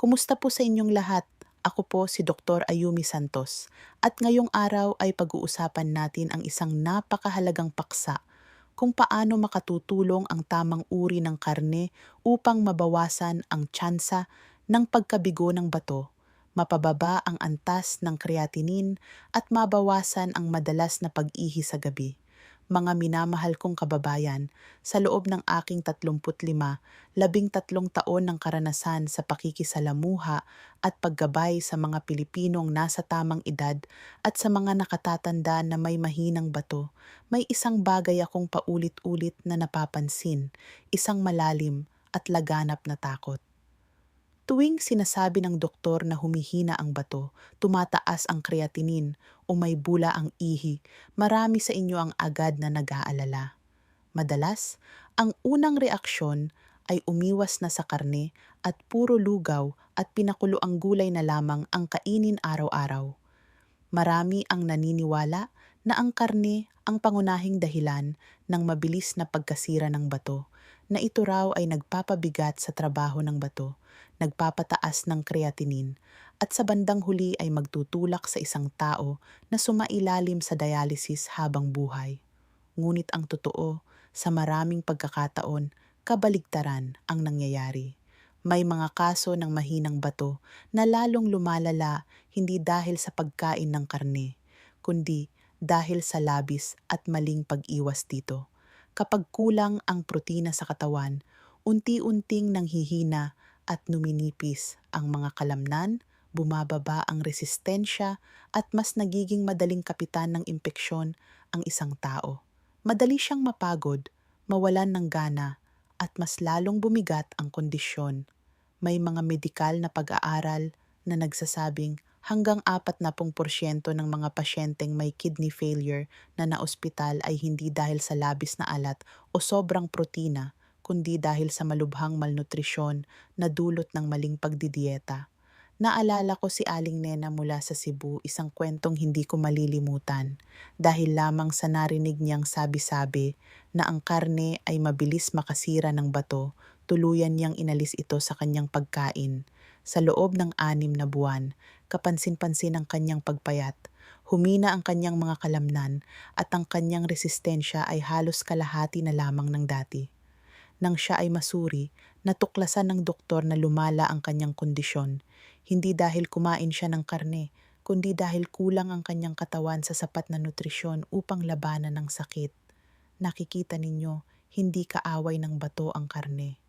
Kumusta po sa inyong lahat? Ako po si Dr. Ayumi Santos at ngayong araw ay pag-uusapan natin ang isang napakahalagang paksa kung paano makatutulong ang tamang uri ng karne upang mabawasan ang tsansa ng pagkabigo ng bato, mapababa ang antas ng creatinine at mabawasan ang madalas na pag-ihi sa gabi. Mga minamahal kong kababayan, sa loob ng aking 35, 13 taon ng karanasan sa pakikisalamuha at paggabay sa mga Pilipinong nasa tamang edad at sa mga nakatatanda na may mahinang bato, may isang bagay akong paulit-ulit na napapansin, isang malalim at laganap na takot. Tuwing sinasabi ng doktor na humihina ang bato, tumataas ang creatinine o may bula ang ihi, marami sa inyo ang agad na nag-aalala. Madalas, ang unang reaksyon ay umiwas na sa karne at puro lugaw at pinakulo ang gulay na lamang ang kainin araw-araw. Marami ang naniniwala na ang karne ang pangunahing dahilan ng mabilis na pagkasira ng bato, na ito raw ay nagpapabigat sa trabaho ng bato, nagpapataas ng creatinine, at sa bandang huli ay magtutulak sa isang tao na sumailalim sa dialysis habang buhay. Ngunit ang totoo, sa maraming pagkakataon, kabaligtaran ang nangyayari. May mga kaso ng mahinang bato na lalong lumalala hindi dahil sa pagkain ng karne, kundi dahil sa labis at maling pag-iwas dito. Kapag kulang ang protina sa katawan, unti-unting nanghihina at numinipis ang mga kalamnan, bumababa ang resistensya at mas nagiging madaling kapitan ng impeksyon ang isang tao. Madali siyang mapagod, mawalan ng gana, at mas lalong bumigat ang kondisyon. May mga medikal na pag-aaral na nagsasabing hanggang 40% ng mga pasyenteng may kidney failure na naospital ay hindi dahil sa labis na alat o sobrang protina, kundi dahil sa malubhang malnutrisyon na dulot ng maling pagdidieta. Naalala ko si Aling Nena mula sa Cebu, isang kwentong hindi ko malilimutan dahil lamang sa narinig niyang sabi-sabi na ang karne ay mabilis makasira ng bato, tuluyan niyang inalis ito sa kanyang pagkain. Sa loob ng 6 na buwan, kapansin-pansin ang kanyang pagpayat, humina ang kanyang mga kalamnan at ang kanyang resistensya ay halos kalahati na lamang ng dati. Nang siya ay masuri, natuklasan ng doktor na lumala ang kanyang kondisyon, hindi dahil kumain siya ng karne, kundi dahil kulang ang kanyang katawan sa sapat na nutrisyon upang labanan ng sakit. Nakikita ninyo, hindi kaaway ng bato ang karne.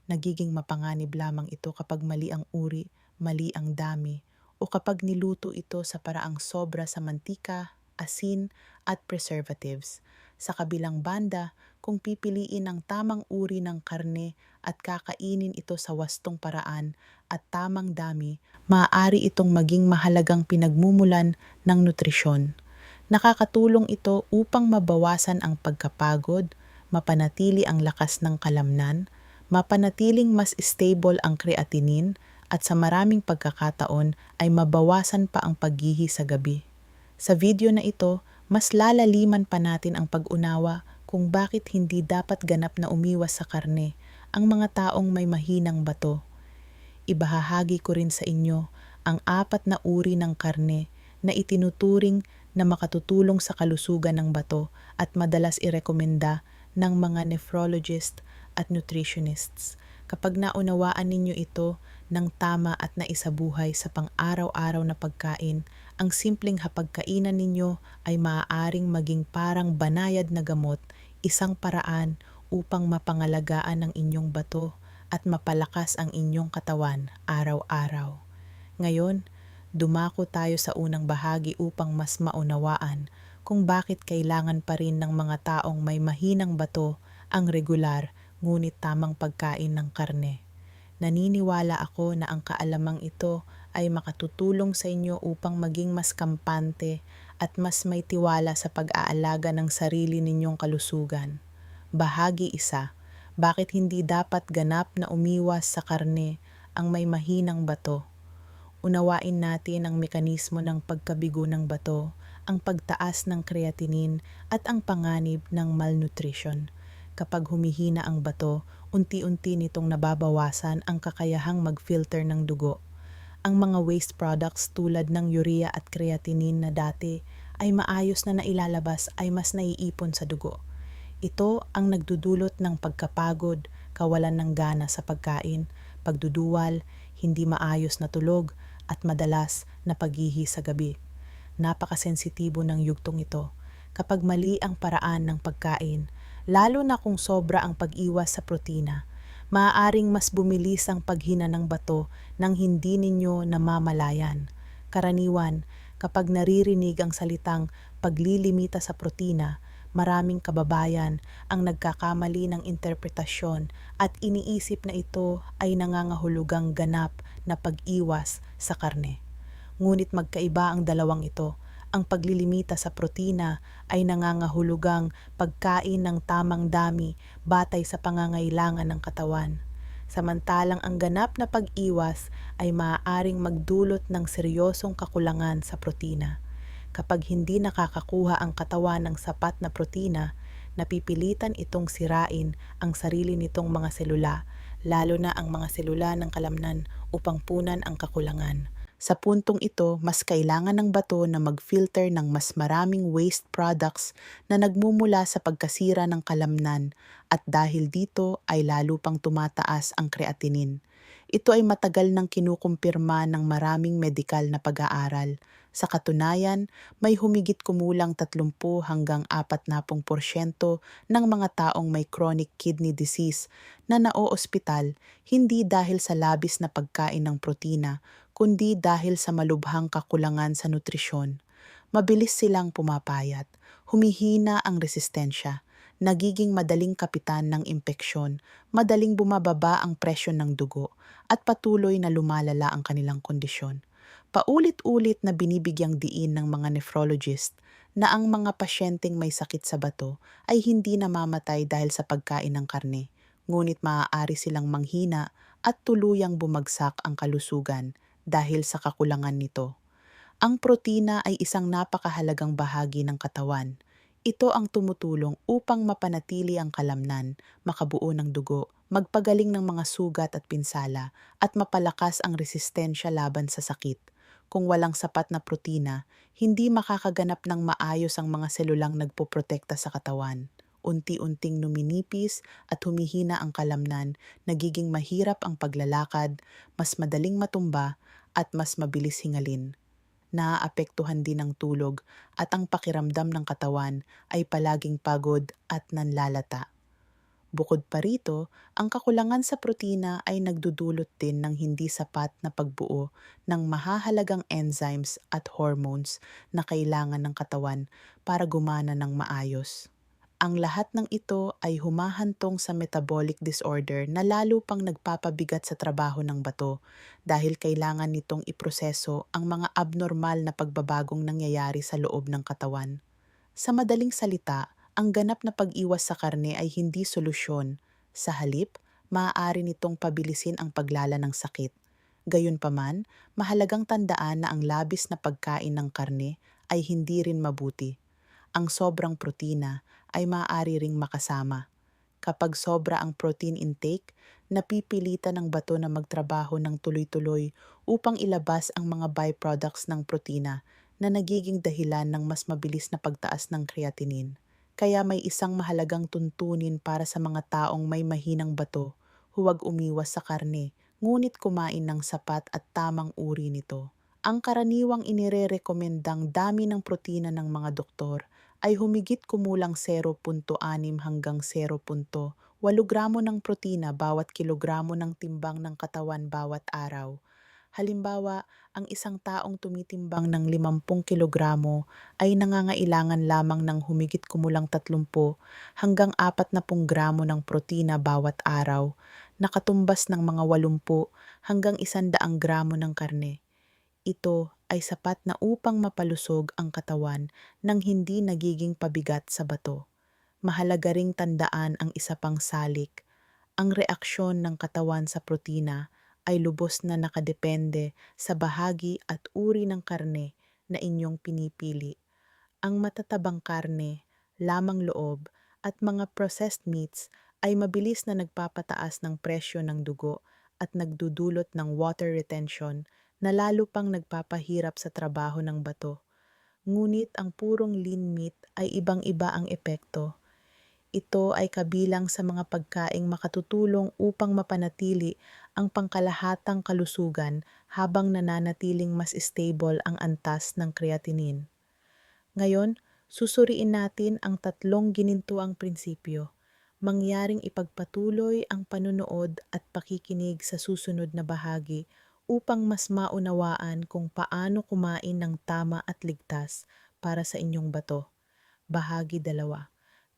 Nagiging mapanganib lamang ito kapag mali ang uri, mali ang dami, o kapag niluto ito sa paraang sobra sa mantika, asin, at preservatives. Sa kabilang banda, kung pipiliin ang tamang uri ng karne at kakainin ito sa wastong paraan at tamang dami, maaari itong maging mahalagang pinagmumulan ng nutrisyon. Nakakatulong ito upang mabawasan ang pagkapagod, mapanatili ang lakas ng kalamnan, mapanatiling mas stable ang creatinine, at sa maraming pagkakataon ay mabawasan pa ang paggihi sa gabi. Sa video na ito, mas lalaliman pa natin ang pag-unawa kung bakit hindi dapat ganap na umiwas sa karne ang mga taong may mahinang bato. Ibahahagi ko rin sa inyo ang 4 na uri ng karne na itinuturing na makatutulong sa kalusugan ng bato at madalas irekomenda ng mga nephrologist at nutritionists. Kapag naunawaan ninyo ito ng tama at naisabuhay sa pang-araw-araw na pagkain, ang simpleng hapagkainan ninyo ay maaaring maging parang banayad na gamot, isang paraan upang mapangalagaan ang inyong bato at mapalakas ang inyong katawan araw-araw. Ngayon, dumako tayo sa unang bahagi upang mas maunawaan kung bakit kailangan pa rin ng mga taong may mahinang bato ang regular ngunit tamang pagkain ng karne. Naniniwala ako na ang kaalamang ito ay makatutulong sa inyo upang maging mas kampante at mas may tiwala sa pag-aalaga ng sarili ninyong kalusugan. Bahagi 1. Bakit hindi dapat ganap na umiwas sa karne ang may mahinang bato? Unawain natin ang mekanismo ng pagkabigo ng bato, ang pagtaas ng creatinine at ang panganib ng malnutrition. Kapag humihina ang bato, unti-unti nitong nababawasan ang kakayahang mag-filter ng dugo. Ang mga waste products tulad ng urea at creatinine na dati ay maayos na nailalabas ay mas naiipon sa dugo. Ito ang nagdudulot ng pagkapagod, kawalan ng gana sa pagkain, pagduduwal, hindi maayos na tulog, at madalas na paghihi sa gabi. Napakasensitibo ng yugtong ito. Kapag mali ang paraan ng pagkain, lalo na kung sobra ang pag-iwas sa protina, maaaring mas bumilis ang paghina ng bato nang hindi ninyo namamalayan. Karaniwan, kapag naririnig ang salitang paglilimita sa protina, maraming kababayan ang nagkakamali ng interpretasyon at iniisip na ito ay nangangahulugang ganap na pag-iwas sa karne. Ngunit magkaiba ang dalawang ito. Ang paglilimita sa protina ay nangangahulugang pagkain ng tamang dami batay sa pangangailangan ng katawan. Samantalang ang ganap na pag-iwas ay maaaring magdulot ng seryosong kakulangan sa protina. Kapag hindi nakakakuha ang katawan ng sapat na protina, napipilitan itong sirain ang sarili nitong mga selula, lalo na ang mga selula ng kalamnan upang punan ang kakulangan. Sa puntong ito, mas kailangan ng bato na mag-filter ng mas maraming waste products na nagmumula sa pagkasira ng kalamnan at dahil dito ay lalo pang tumataas ang creatinine. Ito ay matagal nang kinukumpirma ng maraming medikal na pag-aaral. Sa katunayan, may humigit kumulang 30 hanggang 40% ng mga taong may chronic kidney disease na naoospital hindi dahil sa labis na pagkain ng protina, kundi dahil sa malubhang kakulangan sa nutrisyon. Mabilis silang pumapayat, humihina ang resistensya, nagiging madaling kapitan ng impeksyon, madaling bumababa ang presyon ng dugo, at patuloy na lumalala ang kanilang kondisyon. Paulit-ulit na binibigyang diin ng mga nephrologist na ang mga pasyenteng may sakit sa bato ay hindi namamatay dahil sa pagkain ng karne, ngunit maaari silang manghina at tuluyang bumagsak ang kalusugan dahil sa kakulangan nito. Ang protina ay isang napakahalagang bahagi ng katawan. Ito ang tumutulong upang mapanatili ang kalamnan, makabuo ng dugo, magpagaling ng mga sugat at pinsala, at mapalakas ang resistensya laban sa sakit. Kung walang sapat na protina, hindi makakaganap ng maayos ang mga selulang nagpoprotekta sa katawan. Unti-unting numinipis at humihina ang kalamnan, nagiging mahirap ang paglalakad, mas madaling matumba, at mas mabilis hingalin. Naaapektuhan din ang tulog at ang pakiramdam ng katawan ay palaging pagod at nanlalata. Bukod pa rito, ang kakulangan sa protina ay nagdudulot din ng hindi sapat na pagbuo ng mahahalagang enzymes at hormones na kailangan ng katawan para gumana ng maayos. Ang lahat ng ito ay humahantong sa metabolic disorder na lalo pang nagpapabigat sa trabaho ng bato dahil kailangan nitong iproseso ang mga abnormal na pagbabagong nangyayari sa loob ng katawan. Sa madaling salita, ang ganap na pag-iwas sa karne ay hindi solusyon. Sa halip, maaari nitong pabilisin ang paglala ng sakit. Gayunpaman, mahalagang tandaan na ang labis na pagkain ng karne ay hindi rin mabuti. Ang sobrang protina ay maaari ring makasama. Kapag sobra ang protein intake, napipilitan ng bato na magtrabaho ng tuloy-tuloy upang ilabas ang mga byproducts ng protina na nagiging dahilan ng mas mabilis na pagtaas ng creatinine. Kaya may isang mahalagang tuntunin para sa mga taong may mahinang bato, huwag umiwas sa karne, ngunit kumain ng sapat at tamang uri nito. Ang karaniwang inirerekomendang dami ng protina ng mga doktor ay humigit kumulang 0.6 hanggang 0.8 gramo ng protina bawat kilogramo ng timbang ng katawan bawat araw. Halimbawa, ang isang taong tumitimbang ng 50 kilogramo ay nangangailangan lamang ng humigit kumulang 30 hanggang 40 gramo ng protina bawat araw, nakatumbas ng mga 80 hanggang 100 gramo ng karne. Ito ay sapat na upang mapalusog ang katawan nang hindi nagiging pabigat sa bato. Mahalaga ring tandaan ang isa pang salik. Ang reaksyon ng katawan sa protina ay lubos na nakadepende sa bahagi at uri ng karne na inyong pinipili. Ang matatabang karne, lamang loob, at mga processed meats ay mabilis na nagpapataas ng presyo ng dugo at nagdudulot ng water retention na lalo pang nagpapahirap sa trabaho ng bato. Ngunit ang purong lean meat ay ibang-iba ang epekto. Ito ay kabilang sa mga pagkaing makatutulong upang mapanatili ang pangkalahatang kalusugan habang nananatiling mas stable ang antas ng creatinine. Ngayon, susuriin natin ang tatlong ginintuang prinsipyo. Mangyaring ipagpatuloy ang panunood at pakikinig sa susunod na bahagi upang mas maunawaan kung paano kumain ng tama at ligtas para sa inyong bato. Bahagi 2.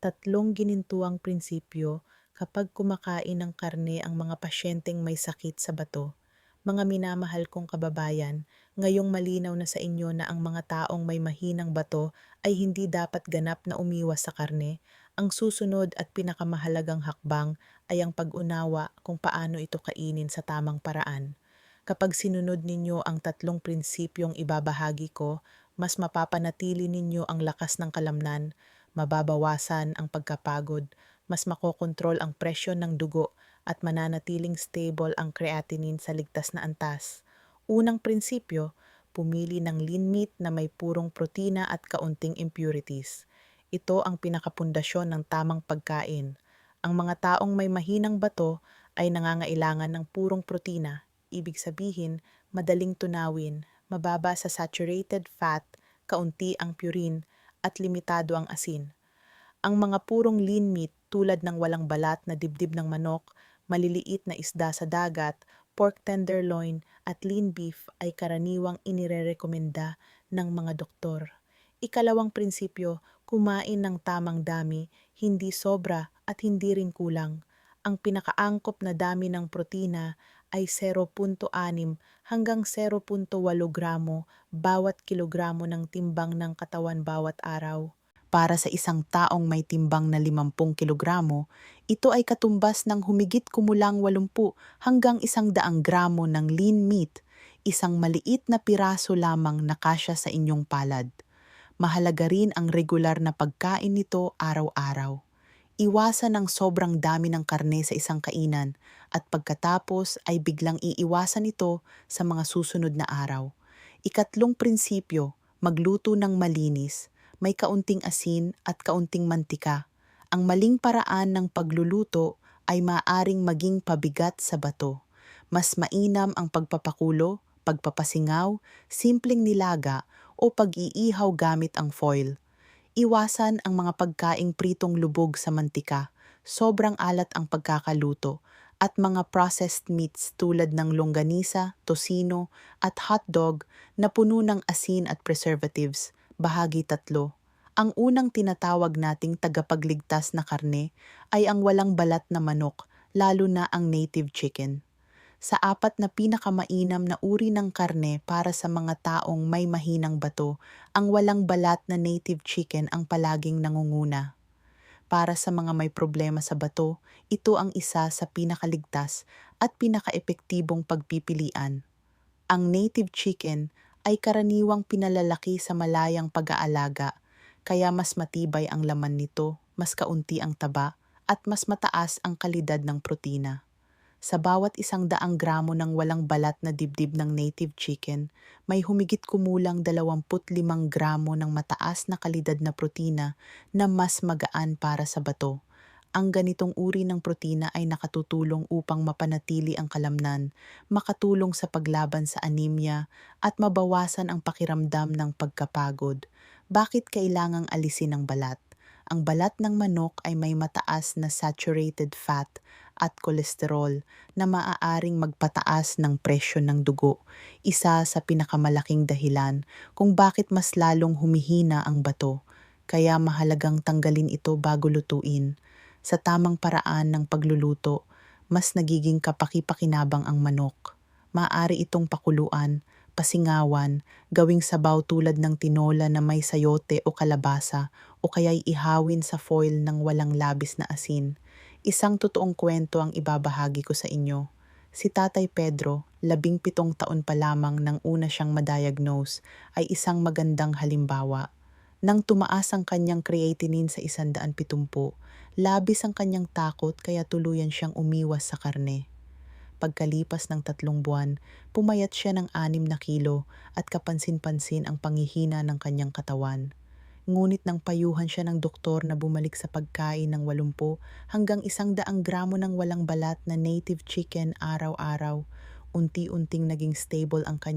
Tatlong ginintuang prinsipyo kapag kumakain ng karne ang mga pasyenteng may sakit sa bato. Mga minamahal kong kababayan, ngayong malinaw na sa inyo na ang mga taong may mahinang bato ay hindi dapat ganap na umiwas sa karne, ang susunod at pinakamahalagang hakbang ay ang pag-unawa kung paano ito kainin sa tamang paraan. Kapag sinunod ninyo ang tatlong prinsipyong ibabahagi ko, mas mapapanatili ninyo ang lakas ng kalamnan, mababawasan ang pagkapagod, mas makokontrol ang presyon ng dugo at mananatiling stable ang creatinine sa ligtas na antas. Unang prinsipyo, pumili ng lean meat na may purong protina at kaunting impurities. Ito ang pinakapundasyon ng tamang pagkain. Ang mga taong may mahinang bato ay nangangailangan ng purong protina, ibig sabihin madaling tunawin, mababa sa saturated fat, kaunti ang purine, at limitado ang asin. Ang mga purong lean meat tulad ng walang balat na dibdib ng manok, maliliit na isda sa dagat, pork tenderloin at lean beef ay karaniwang inirerekomenda ng mga doktor. Ikalawang prinsipyo, kumain ng tamang dami, hindi sobra at hindi rin kulang. Ang pinakaangkop na dami ng protina ay 0.6 hanggang 0.8 gramo bawat kilogramo ng timbang ng katawan bawat araw. Para sa isang taong may timbang na 50 kilogramo, ito ay katumbas ng humigit kumulang 80 hanggang 100 gramo ng lean meat, isang maliit na piraso lamang na kasya sa inyong palad. Mahalaga rin ang regular na pagkain nito araw-araw. Iwasan ang sobrang dami ng karne sa isang kainan at pagkatapos ay biglang iiwasan ito sa mga susunod na araw. Ikatlong prinsipyo, magluto ng malinis, may kaunting asin at kaunting mantika. Ang maling paraan ng pagluluto ay maaring maging pabigat sa bato. Mas mainam ang pagpapakulo, pagpapasingaw, simpleng nilaga o pag-iihaw gamit ang foil. Iwasan ang mga pagkaing pritong lubog sa mantika, sobrang alat ang pagkakaluto, at mga processed meats tulad ng longganisa, tocino, at hotdog na puno ng asin at preservatives. Bahagi 3. Ang unang tinatawag nating tagapagligtas na karne ay ang walang balat na manok, lalo na ang native chicken. Sa 4 na pinakamainam na uri ng karne para sa mga taong may mahinang bato, ang walang balat na native chicken ang palaging nangunguna. Para sa mga may problema sa bato, ito ang isa sa pinakaligtas at pinakaepektibong pagpipilian. Ang native chicken ay karaniwang pinalalaki sa malayang pag-aalaga, kaya mas matibay ang laman nito, mas kaunti ang taba, at mas mataas ang kalidad ng protina. Sa bawat 100 gramo ng walang balat na dibdib ng native chicken, may humigit kumulang 25 gramo ng mataas na kalidad na protina na mas magaan para sa bato. Ang ganitong uri ng protina ay nakatutulong upang mapanatili ang kalamnan, makatulong sa paglaban sa anemia, at mabawasan ang pakiramdam ng pagkapagod. Bakit kailangang alisin ang balat? Ang balat ng manok ay may mataas na saturated fat at kolesterol na maaaring magpataas ng presyon ng dugo, isa sa pinakamalaking dahilan kung bakit mas lalong humihina ang bato. Kaya mahalagang tanggalin ito bago lutuin. Sa tamang paraan ng pagluluto, mas nagiging kapaki-pakinabang ang manok. Maaari itong pakuluan, pasingawan, gawing sabaw tulad ng tinola na may sayote o kalabasa, o kaya'y ihawin sa foil ng walang labis na asin. Isang totoong kwento ang ibabahagi ko sa inyo. Si Tatay Pedro, 17 taon pa lamang nang una siyang madiagnose, ay isang magandang halimbawa. Nang tumaas ang kanyang creatinine sa 170, labis ang kanyang takot kaya tuluyan siyang umiwas sa karne. Pagkalipas ng 3 buwan, pumayat siya ng 6 kilo at kapansin-pansin ang panghihina ng kanyang katawan. Ngunit nang payuhan siya ng doktor na bumalik sa pagkain ng 80 hanggang 100 gramo ng walang balat na native chicken araw-araw, unti-unting naging stable ang kanyang